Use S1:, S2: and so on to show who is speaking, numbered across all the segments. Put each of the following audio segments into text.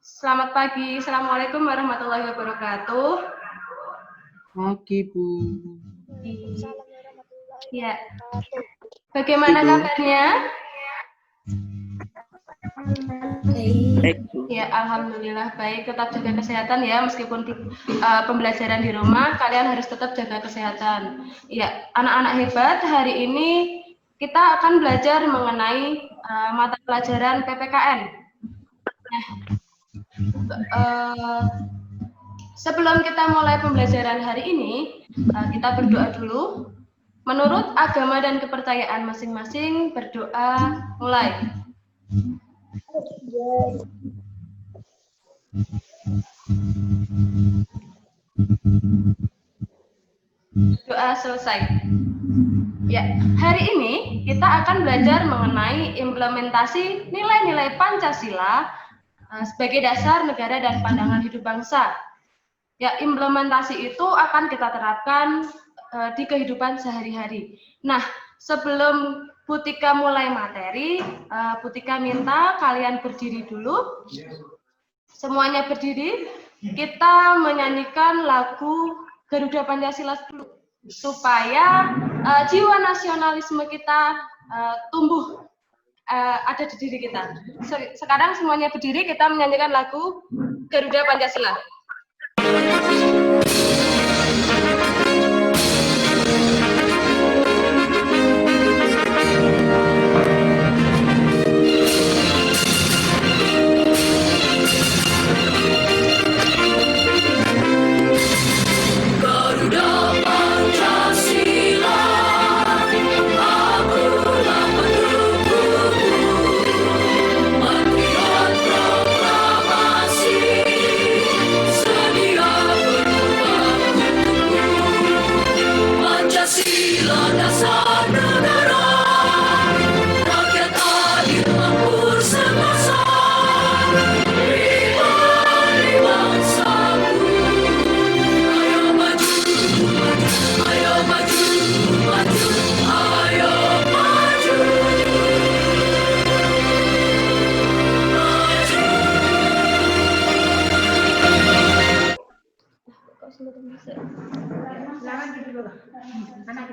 S1: Selamat pagi, Assalamualaikum warahmatullahi wabarakatuh.
S2: Pagi, Bu.
S1: Ya, bagaimana kabarnya? Ya, alhamdulillah baik. Tetap jaga kesehatan ya, meskipun pembelajaran di rumah, kalian harus tetap jaga kesehatan. Ya, anak-anak hebat, hari ini kita akan belajar mengenai mata pelajaran PPKN. Nah, sebelum kita mulai pembelajaran hari ini, kita berdoa dulu. Menurut agama dan kepercayaan masing-masing, berdoa mulai. Doa selesai. Ya, hari ini kita akan belajar mengenai implementasi nilai-nilai Pancasila sebagai dasar negara dan pandangan hidup bangsa. Ya, implementasi itu akan kita terapkan di kehidupan sehari-hari. Nah, sebelum Butika mulai materi, Butika minta kalian berdiri dulu. Semuanya berdiri. Kita menyanyikan lagu Garuda Pancasila dulu, supaya jiwa nasionalisme kita tumbuh ada di diri kita. Sekarang semuanya berdiri, kita menyanyikan lagu Garuda Pancasila.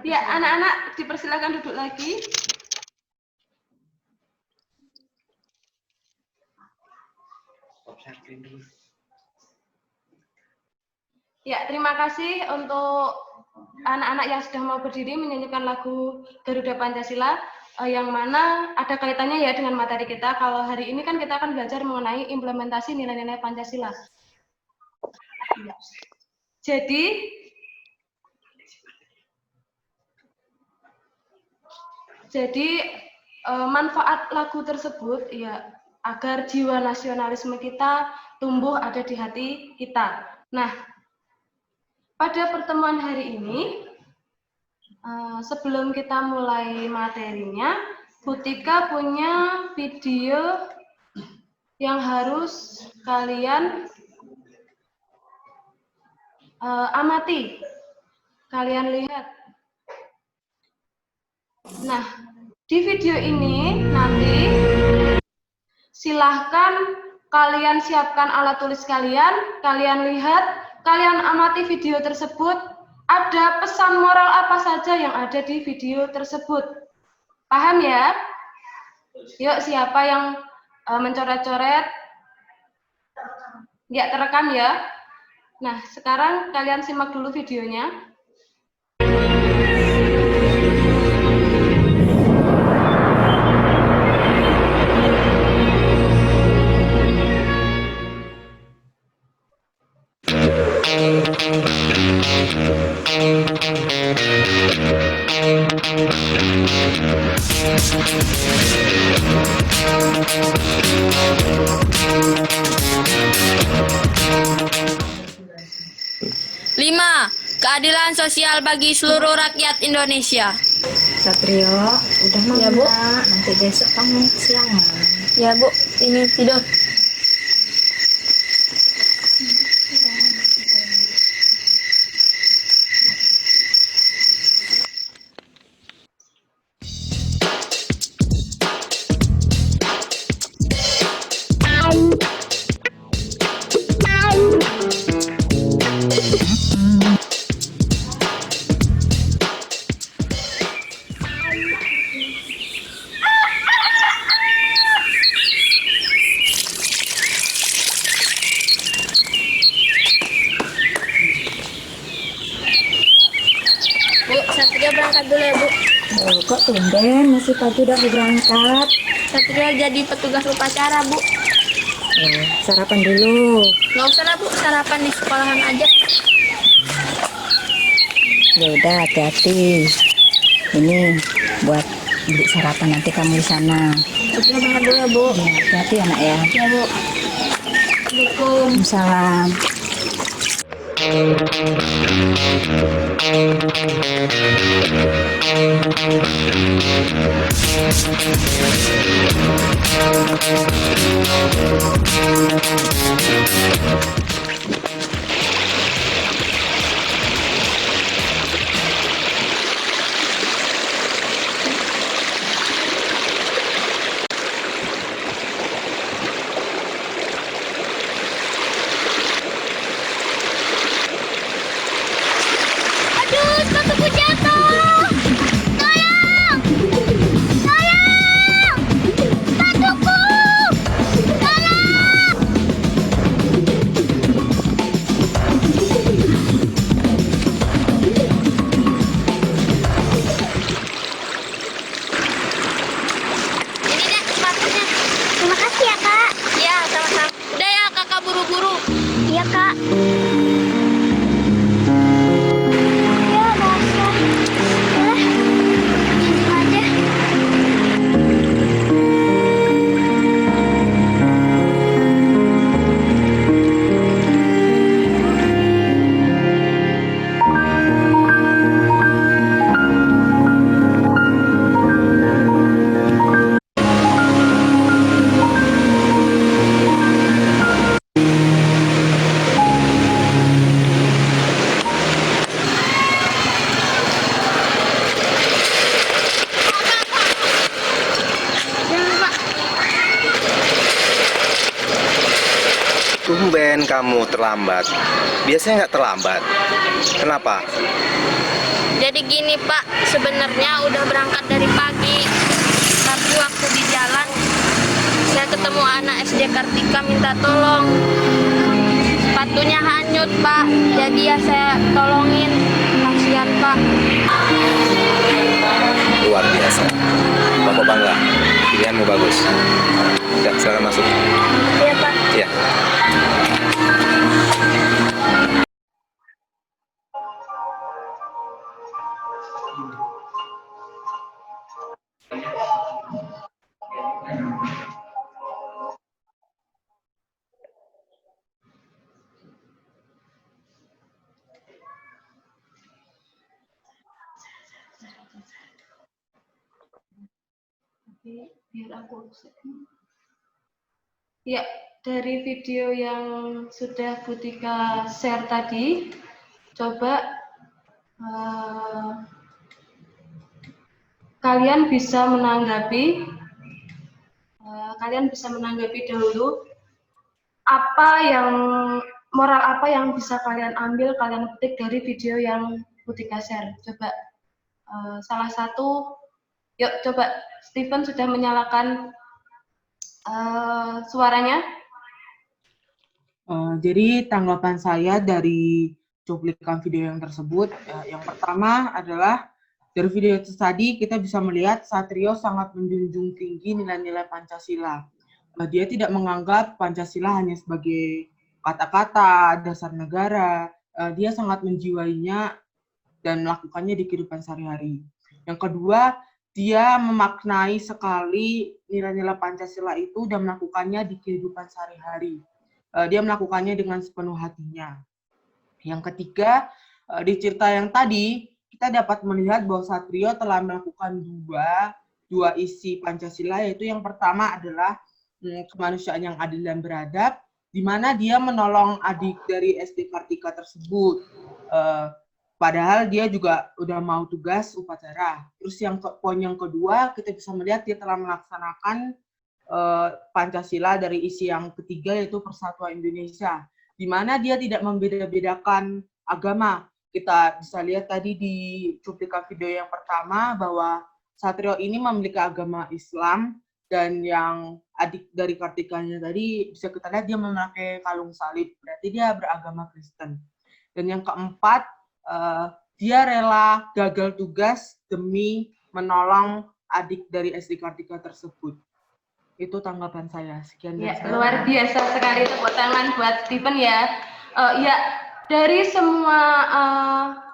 S1: Ya, anak-anak dipersilakan duduk lagi. Ya, terima kasih untuk anak-anak yang sudah mau berdiri menyanyikan lagu Garuda Pancasila, yang mana ada kaitannya ya dengan materi kita. Kalau hari ini kan kita akan belajar mengenai implementasi nilai-nilai Pancasila. Jadi manfaat lagu tersebut ya agar jiwa nasionalisme kita tumbuh ada di hati kita. Nah, pada pertemuan hari ini, sebelum kita mulai materinya, Butika punya video yang harus kalian amati, kalian lihat. Nah, di video ini nanti silahkan kalian siapkan alat tulis kalian, kalian lihat, kalian amati video tersebut, ada pesan moral apa saja yang ada di video tersebut. Paham ya? Yuk, siapa yang mencoret-coret? Ya, terekam ya. Nah, sekarang kalian simak dulu videonya.
S3: 5. Keadilan sosial bagi seluruh rakyat Indonesia.
S4: Satrio, udah mau
S3: Ya, Bu.
S4: Nanti besok kamu siangan.
S3: Ya, Bu, ini tidur. Satrio berangkat dulu ya, Bu.
S4: Oh, kok tumben masih pagi udah berangkat?
S3: Satrio jadi petugas upacara, Bu.
S4: Oh, sarapan dulu.
S3: Nggak usah lah, Bu. Sarapan di sekolahan aja.
S4: Ya udah, hati-hati. Ini buat beli sarapan nanti kamu di sana.
S3: Satrio berangkat dulu ya, Bu.
S4: Ya, hati-hati anak ya.
S3: Ya, Bu. Assalamualaikum.
S4: Salam.
S3: Aduh, sepatuku jatuh. Tolong! Tolong! Sepatuku! Tolong! Ini deh sepatunya. Terima kasih ya, Kak. Iya, sama-sama. Udah ya, Kakak buru-buru. Iya, Kak. Ya, basah. Udah, gitu aja. Jangan lupa.
S5: Tumben kamu terlambat. Biasanya nggak terlambat. Kenapa?
S3: Jadi gini Pak, sebenarnya udah berangkat dari pagi, tapi waktu di jalan saya ketemu anak SD Kartika minta tolong. Sepatunya hanyut Pak, jadi ya saya tolongin. Kasihan Pak.
S5: Luar biasa. Bapak bangga. Pilihanmu bagus. Ya, silakan masuk.
S3: Iya Pak.
S5: Ya.
S1: Biar aku ya, dari video yang sudah Butika share tadi, coba kalian bisa menanggapi dahulu moral apa yang bisa kalian ambil, kalian petik dari video yang Butika share. Coba salah satu, yuk coba. Steven sudah menyalakan suaranya.
S2: Jadi tanggapan saya dari cuplikan video yang tersebut, yang pertama adalah dari video itu tadi kita bisa melihat Satrio sangat menjunjung tinggi nilai-nilai Pancasila. Dia tidak menganggap Pancasila hanya sebagai kata-kata dasar negara. Dia sangat menjiwainya dan melakukannya di kehidupan sehari-hari. Yang kedua, dia memaknai sekali nilai-nilai Pancasila itu dan melakukannya di kehidupan sehari-hari. Dia melakukannya dengan sepenuh hatinya. Yang ketiga, di cerita yang tadi, kita dapat melihat bahwa Satrio telah melakukan dua isi Pancasila, yaitu yang pertama adalah kemanusiaan yang adil dan beradab, di mana dia menolong adik dari SD Kartika tersebut. Padahal dia juga udah mau tugas upacara. Terus poin yang kedua, kita bisa melihat dia telah melaksanakan Pancasila dari isi yang ketiga, yaitu Persatuan Indonesia, di mana dia tidak membeda-bedakan agama. Kita bisa lihat tadi di cuplikan video yang pertama bahwa Satrio ini memiliki agama Islam, dan yang adik dari Kartikanya tadi bisa kita lihat dia memakai kalung salib, berarti dia beragama Kristen. Dan yang keempat, dia rela gagal tugas demi menolong adik dari SD Kartika tersebut. Itu tanggapan saya. Sekian dari
S1: Ya,
S2: saya.
S1: luar biasa sekali, tepuk tangan buat Stephen ya. Ya, dari semua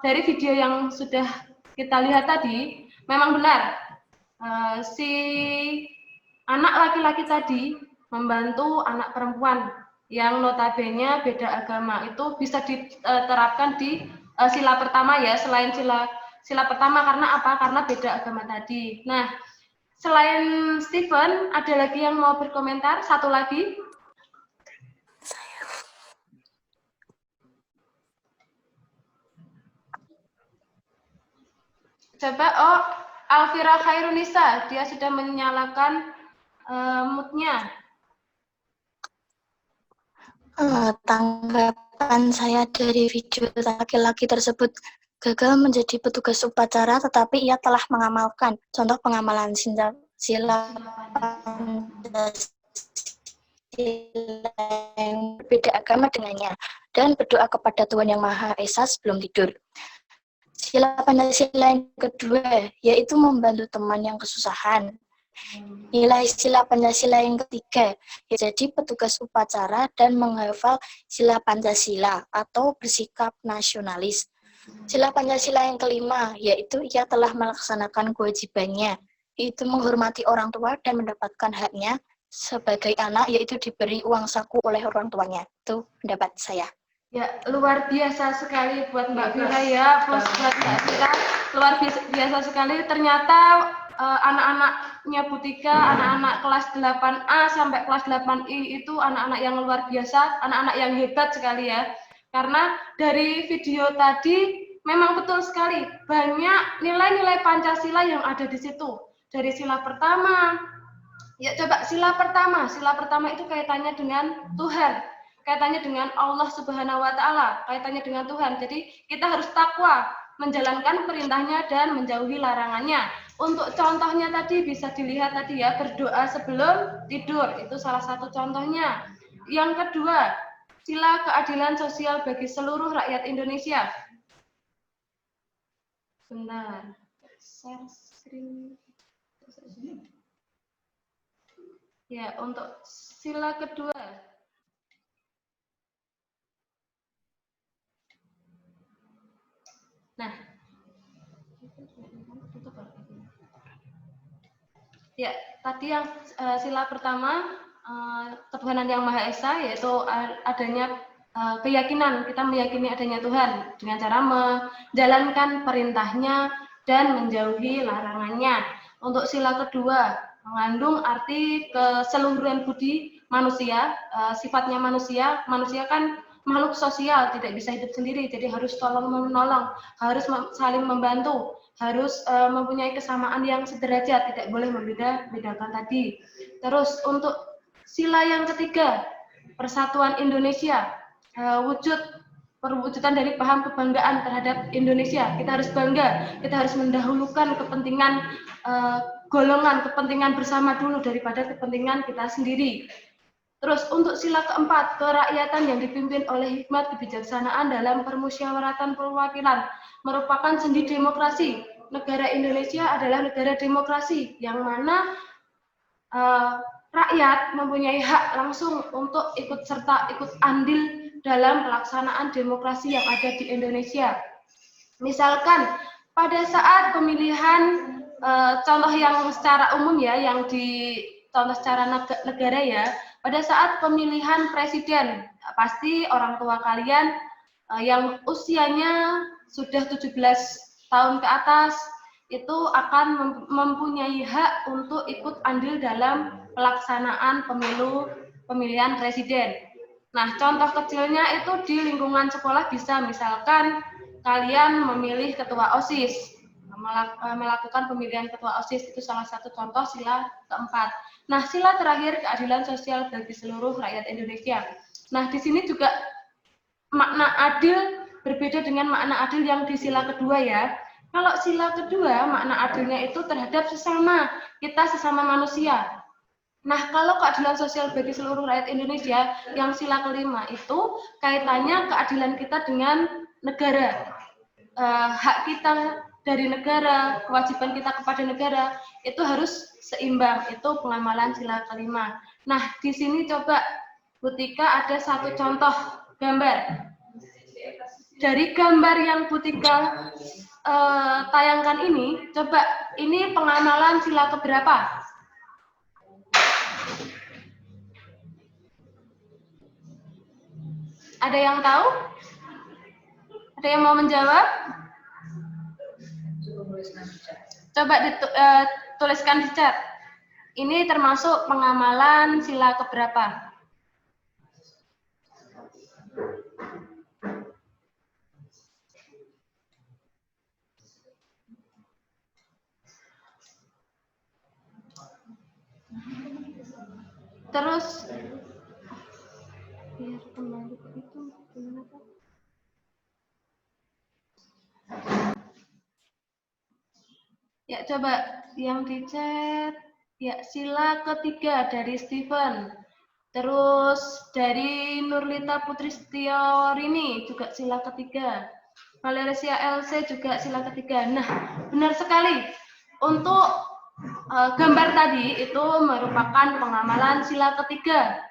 S1: dari video yang sudah kita lihat tadi, memang benar si anak laki-laki tadi membantu anak perempuan yang notabene beda agama. Itu bisa diterapkan di sila pertama ya, selain sila pertama. Karena apa? Karena beda agama tadi. Nah, selain Stephen, ada lagi yang mau berkomentar? Satu lagi. Coba, oh, Alvira Khairunisa, dia sudah menyalakan mood-nya.
S6: Tanggapan saya dari video laki-laki tersebut, gagal menjadi petugas upacara tetapi ia telah mengamalkan contoh pengamalan sila yang berbeda agama dengannya dan berdoa kepada Tuhan Yang Maha Esa sebelum tidur. Sila Pancasila yang kedua yaitu membantu teman yang kesusahan. Nilai sila Pancasila yang ketiga, jadi petugas upacara dan menghafal sila Pancasila atau bersikap nasionalis. Sila Pancasila yang kelima, yaitu ia telah melaksanakan kewajibannya, yaitu menghormati orang tua dan mendapatkan haknya sebagai anak, yaitu diberi uang saku oleh orang tuanya. Itu pendapat saya.
S1: Ya, luar biasa sekali buat Mbak Vira ya, plus buat Mbak Vira, luar biasa sekali. Ternyata anak-anaknya Butika, anak-anak kelas 8A sampai kelas 8I itu anak-anak yang luar biasa, anak-anak yang hebat sekali ya. Karena dari video tadi memang betul sekali, banyak nilai-nilai Pancasila yang ada di situ. Dari sila pertama, ya coba sila pertama itu kaitannya dengan Tuhan, kaitannya dengan Allah Subhanahu wa Ta'ala, kaitannya dengan Tuhan. Jadi kita harus takwa, menjalankan perintahnya dan menjauhi larangannya. Untuk contohnya tadi bisa dilihat tadi ya, berdoa sebelum tidur, itu salah satu contohnya. Yang kedua, sila keadilan sosial bagi seluruh rakyat Indonesia. Benar. Share screen. Ya, untuk sila kedua. Nah, ya tadi yang sila pertama ketuhanan yang Maha Esa, yaitu adanya keyakinan, kita meyakini adanya Tuhan dengan cara menjalankan perintahnya dan menjauhi larangannya. Untuk sila kedua mengandung arti keseluruhan budi manusia, sifatnya manusia kan makhluk sosial, tidak bisa hidup sendiri, jadi harus tolong menolong, harus saling membantu, harus mempunyai kesamaan yang sederajat, tidak boleh membeda-bedakan tadi. Terus untuk sila yang ketiga, persatuan Indonesia, perwujudan dari paham kebanggaan terhadap Indonesia. Kita harus bangga, kita harus mendahulukan kepentingan golongan, kepentingan bersama dulu daripada kepentingan kita sendiri. Terus untuk sila keempat, kerakyatan yang dipimpin oleh hikmat kebijaksanaan dalam permusyawaratan perwakilan merupakan sendi demokrasi. Negara Indonesia adalah negara demokrasi yang mana rakyat mempunyai hak langsung untuk ikut serta, ikut andil dalam pelaksanaan demokrasi yang ada di Indonesia. Misalkan pada saat pemilihan, contoh yang secara umum ya, yang di contoh secara negara ya, pada saat pemilihan presiden, pasti orang tua kalian yang usianya sudah 17 tahun ke atas, itu akan mempunyai hak untuk ikut andil dalam pelaksanaan pemilihan presiden. Nah, contoh kecilnya itu di lingkungan sekolah bisa, misalkan kalian memilih ketua OSIS, melakukan pemilihan ketua OSIS, itu salah satu contoh sila keempat. Nah, sila terakhir keadilan sosial bagi seluruh rakyat Indonesia. Nah, di sini juga makna adil berbeda dengan makna adil yang di sila kedua ya. Kalau sila kedua, makna adilnya itu terhadap sesama, kita sesama manusia. Nah, kalau keadilan sosial bagi seluruh rakyat Indonesia, yang sila kelima itu kaitannya keadilan kita dengan negara. hak kita dari negara, kewajiban kita kepada negara itu harus seimbang. Itu pengamalan sila kelima. Nah, di sini coba Butika ada satu contoh gambar. Dari gambar yang Butika tayangkan ini, coba ini pengamalan sila keberapa? Ada yang tahu? Ada yang mau menjawab? Coba dituliskan di chat. Ini termasuk pengamalan sila keberapa? Terus biar kembali ke itu gimana Pak? Ya coba yang di chat. Ya, sila ketiga dari Steven. Terus dari Nurlita Putri Setiorini juga sila ketiga. Valeria LC juga sila ketiga. Nah, benar sekali. Untuk gambar tadi itu merupakan pengamalan sila ketiga.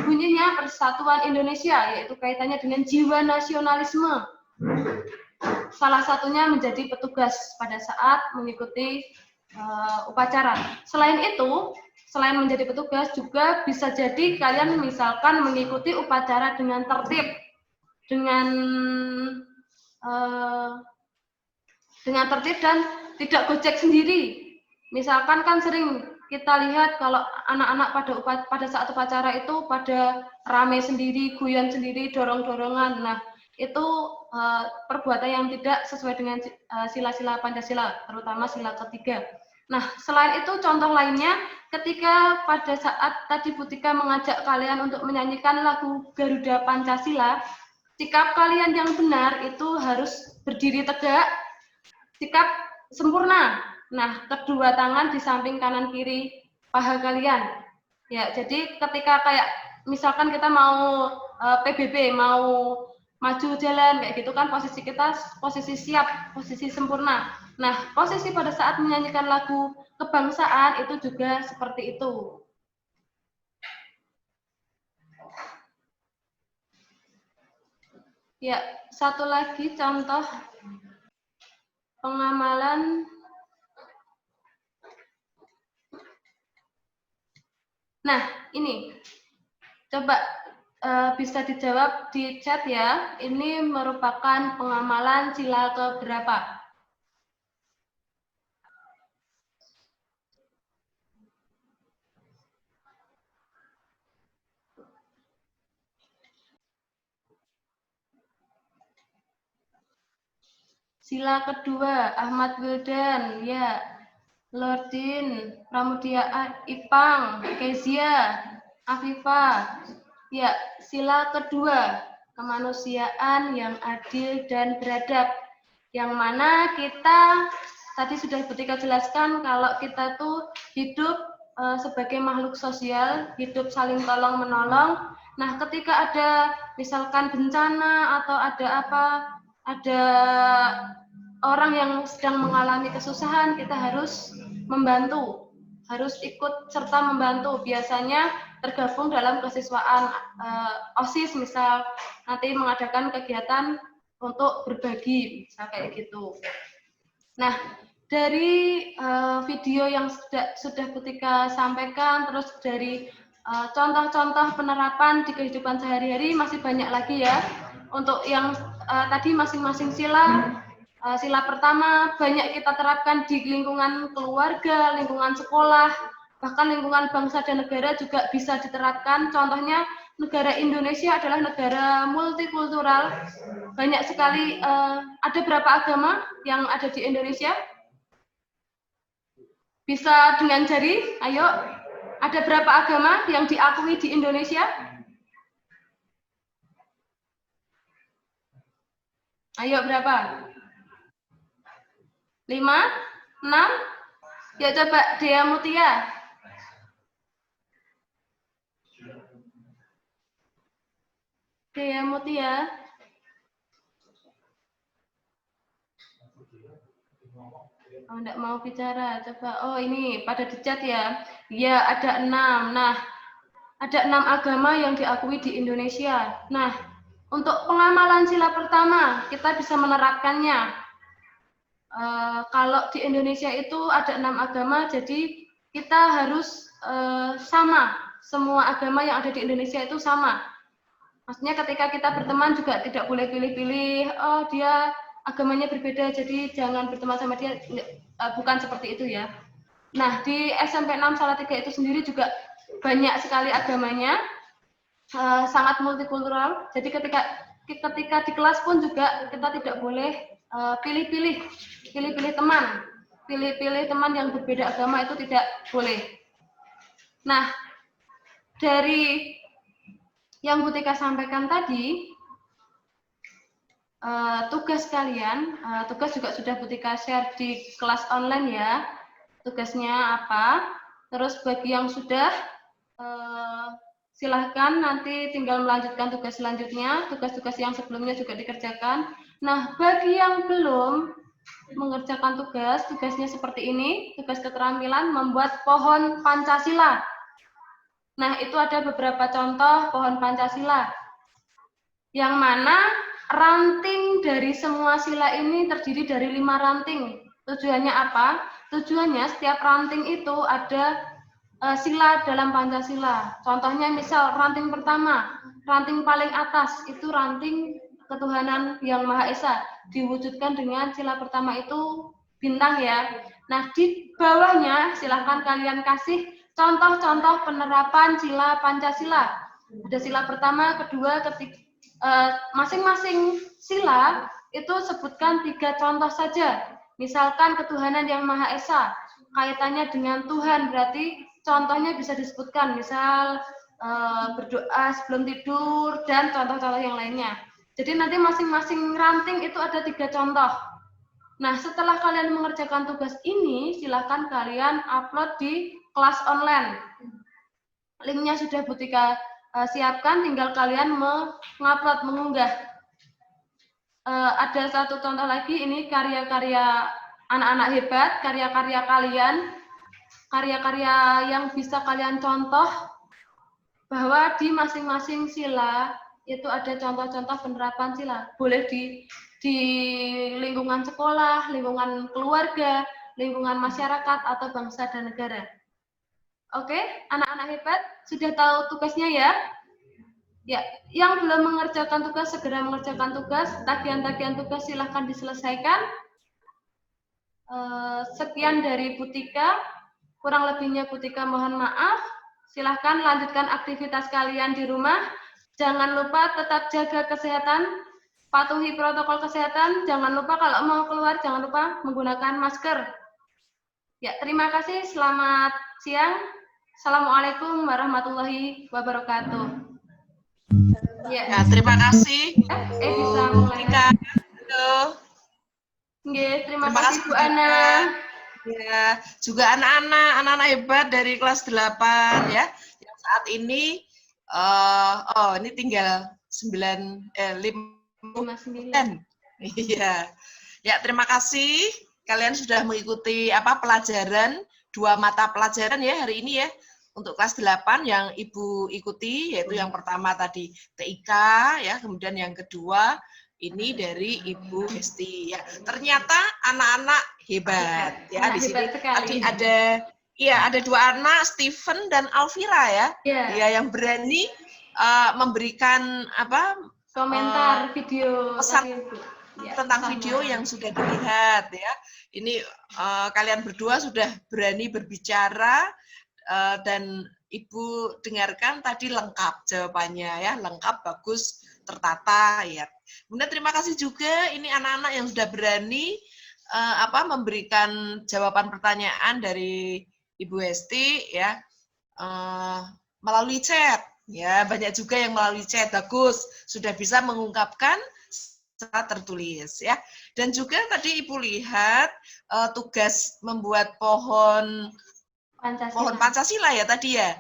S1: Bunyinya Persatuan Indonesia, yaitu kaitannya dengan jiwa nasionalisme. Salah satunya menjadi petugas pada saat mengikuti upacara. Selain itu, selain menjadi petugas juga bisa jadi kalian misalkan mengikuti upacara dengan tertib, dengan tertib dan tidak gojek sendiri. Misalkan kan sering kita lihat kalau anak-anak pada saat upacara itu pada rame sendiri, guyon sendiri, dorong-dorongan. Nah, itu perbuatan yang tidak sesuai dengan sila-sila Pancasila, terutama sila ketiga. Nah, selain itu contoh lainnya, ketika pada saat tadi Butika mengajak kalian untuk menyanyikan lagu Garuda Pancasila, sikap kalian yang benar itu harus berdiri tegak, sikap sempurna. Nah, kedua tangan di samping kanan kiri paha kalian. Ya, jadi ketika kayak misalkan kita mau PBB, mau maju jalan kayak gitu kan, posisi kita posisi siap, posisi sempurna. Nah, posisi pada saat menyanyikan lagu kebangsaan itu juga seperti itu. Ya, satu lagi contoh pengamalan. Nah, ini coba bisa dijawab di chat ya. Ini merupakan pengamalan sila keberapa? Sila kedua, Ahmad Wildan, ya. Lordin, Pramudia Ipang, Kezia, Afifah. Ya, sila kedua, kemanusiaan yang adil dan beradab. Yang mana kita tadi sudah Butika jelaskan kalau kita tuh hidup sebagai makhluk sosial, hidup saling tolong menolong. Nah, ketika ada misalkan bencana atau ada apa, ada orang yang sedang mengalami kesusahan, kita harus membantu, harus ikut serta membantu. Biasanya tergabung dalam kesiswaan OSIS, misal nanti mengadakan kegiatan untuk berbagi, misal kayak gitu. Nah, dari video yang sudah Butika sampaikan, terus dari contoh-contoh penerapan di kehidupan sehari-hari masih banyak lagi ya. Untuk yang tadi masing-masing sila, sila pertama banyak kita terapkan di lingkungan keluarga, lingkungan sekolah, bahkan lingkungan bangsa dan negara juga bisa diterapkan. Contohnya negara Indonesia adalah negara multikultural. Banyak sekali, ada berapa agama yang ada di Indonesia? Bisa dengan jari, ayo. Ada berapa agama yang diakui di Indonesia? Ayo berapa? 5? 6? Ya coba Dea Mutia. Dea Mutia. Oh, enggak mau bicara. Coba. Oh, ini pada di chat ya. Ya, ada 6. Nah, ada 6 agama yang diakui di Indonesia. Nah, untuk pengamalan sila pertama, kita bisa menerapkannya. Kalau di Indonesia itu ada 6 agama, jadi kita harus sama. Semua agama yang ada di Indonesia itu sama. Maksudnya ketika kita berteman juga tidak boleh pilih-pilih, oh dia agamanya berbeda, jadi jangan berteman sama dia. Bukan seperti itu ya. Nah, di SMP 6 Salatiga itu sendiri juga banyak sekali agamanya, sangat multikultural. Jadi ketika di kelas pun juga kita tidak boleh pilih-pilih teman yang berbeda agama itu tidak boleh. Nah, dari yang Bu Tika sampaikan tadi, tugas kalian, tugas juga sudah Bu Tika share di kelas online ya, tugasnya apa. Terus bagi yang sudah, silahkan nanti tinggal melanjutkan tugas selanjutnya, tugas-tugas yang sebelumnya juga dikerjakan. Nah, bagi yang belum mengerjakan tugas, tugasnya seperti ini, tugas keterampilan membuat pohon Pancasila. Nah, itu ada beberapa contoh pohon Pancasila, yang mana ranting dari semua sila ini terdiri dari 5 ranting. Tujuannya apa? Tujuannya setiap ranting itu ada sila dalam Pancasila. Contohnya misal ranting pertama, ranting paling atas itu ranting ketuhanan yang Maha Esa, diwujudkan dengan sila pertama itu bintang ya. Nah, di bawahnya silahkan kalian kasih contoh-contoh penerapan sila Pancasila. Ada sila pertama, kedua, ketiga, masing-masing sila itu sebutkan 3 contoh saja. Misalkan ketuhanan yang Maha Esa, kaitannya dengan Tuhan, berarti contohnya bisa disebutkan, misal berdoa sebelum tidur, dan contoh-contoh yang lainnya. Jadi nanti masing-masing ranting itu ada 3 contoh. Nah, setelah kalian mengerjakan tugas ini, silahkan kalian upload di kelas online. Linknya sudah Bu Tika siapkan, tinggal kalian mengupload, mengunggah. Ada satu contoh lagi, ini karya-karya anak-anak hebat, karya-karya kalian, karya-karya yang bisa kalian contoh, bahwa di masing-masing sila itu ada contoh-contoh penerapan sila. Boleh di lingkungan sekolah, lingkungan keluarga, lingkungan masyarakat, atau bangsa dan negara. Oke, anak-anak hebat, sudah tahu tugasnya ya? Ya, yang belum mengerjakan tugas, segera mengerjakan tugas. Tagihan-tagihan tugas silahkan diselesaikan. Sekian dari Bu Tika. Kurang lebihnya Bu Tika mohon maaf. Silahkan lanjutkan aktivitas kalian di rumah. Jangan lupa tetap jaga kesehatan, patuhi protokol kesehatan. Jangan lupa kalau mau keluar, jangan lupa menggunakan masker. Ya, terima kasih. Selamat siang. Assalamualaikum warahmatullahi wabarakatuh.
S7: Ya, terima kasih.
S1: Bisa mulai. Terima kasih Bu Ana.
S7: Ya, juga anak-anak hebat dari kelas 8 ya. Yang saat ini ini tinggal 59. Iya. Ya, terima kasih kalian sudah mengikuti pelajaran 2 mata pelajaran ya hari ini ya. Untuk kelas 8 yang Ibu ikuti, yaitu yang pertama tadi TIK, ya, kemudian yang kedua ini dari Ibu Hesti. Ya, ternyata anak-anak hebat, ya. Di sini tadi ada 2 anak, Steven dan Alvira ya, ya yang berani memberikan
S1: komentar video
S7: pesan tentang video yang sudah dilihat ya. Ini kalian berdua sudah berani berbicara. Dan Ibu dengarkan tadi lengkap jawabannya ya, lengkap, bagus, tertata ya. Kemudian terima kasih juga ini anak-anak yang sudah berani memberikan jawaban pertanyaan dari Ibu Hesti ya melalui chat ya, banyak juga yang melalui chat, bagus, sudah bisa mengungkapkan secara tertulis ya. Dan juga tadi Ibu lihat tugas membuat pohon Pancasila ya tadi ya.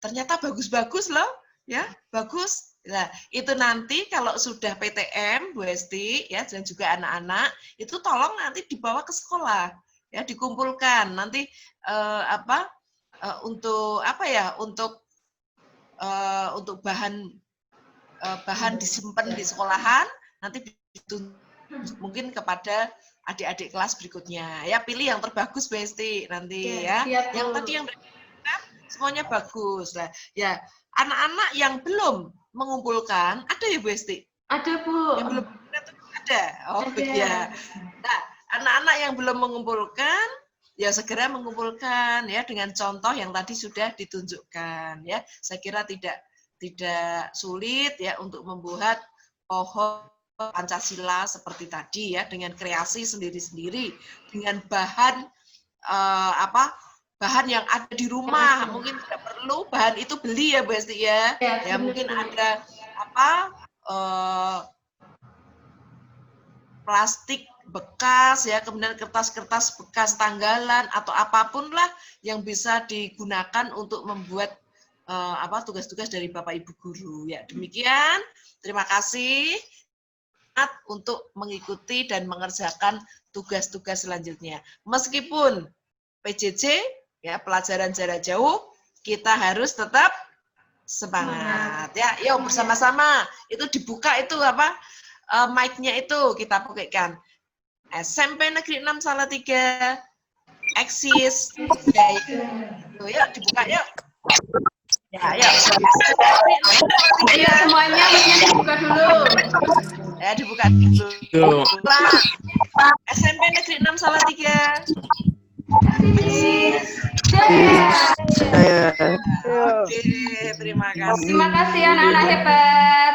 S7: Ternyata bagus-bagus loh, ya, bagus. Nah, itu nanti kalau sudah PTM, Bu Esti, ya, dan juga anak-anak, itu tolong nanti dibawa ke sekolah, ya, dikumpulkan. Nanti untuk apa ya? Untuk bahan disimpan di sekolahan, nanti mungkin kepada adik-adik kelas berikutnya. Ya, pilih yang terbagus, Bu Esti, nanti ya. Yang tadi yang semuanya bagus lah. Ya, anak-anak yang belum mengumpulkan, ada ya Bu Esti?
S1: Ada, Bu.
S7: Yang belum ada. Oh iya. Nah, anak-anak yang belum mengumpulkan, ya segera mengumpulkan ya dengan contoh yang tadi sudah ditunjukkan ya. Saya kira tidak sulit ya untuk membuat pohon Pancasila seperti tadi ya, dengan kreasi sendiri-sendiri, dengan bahan bahan yang ada di rumah. Mungkin tidak perlu bahan itu beli ya Bu Esti ya. Ya mungkin ada plastik bekas ya, kemudian kertas-kertas bekas tanggalan atau apapun lah yang bisa digunakan untuk membuat tugas-tugas dari Bapak Ibu guru ya. Demikian, terima kasih untuk mengikuti dan mengerjakan tugas-tugas selanjutnya. Meskipun PJJ ya, pelajaran jarak jauh, kita harus tetap semangat ya. Yuk bersama-sama itu dibuka itu mic-nya itu kita pakaikan. SMP Negeri 6 Salatiga eksis. Yuk dibuka yuk. Ya, yuk.
S1: Ayo semuanya mic-nya dibuka dulu.
S7: Ya, dibuka dulu. SMP Negeri 6 Salatiga.
S1: Oke,
S7: Terima kasih.
S1: terima kasih anak-anak hebat.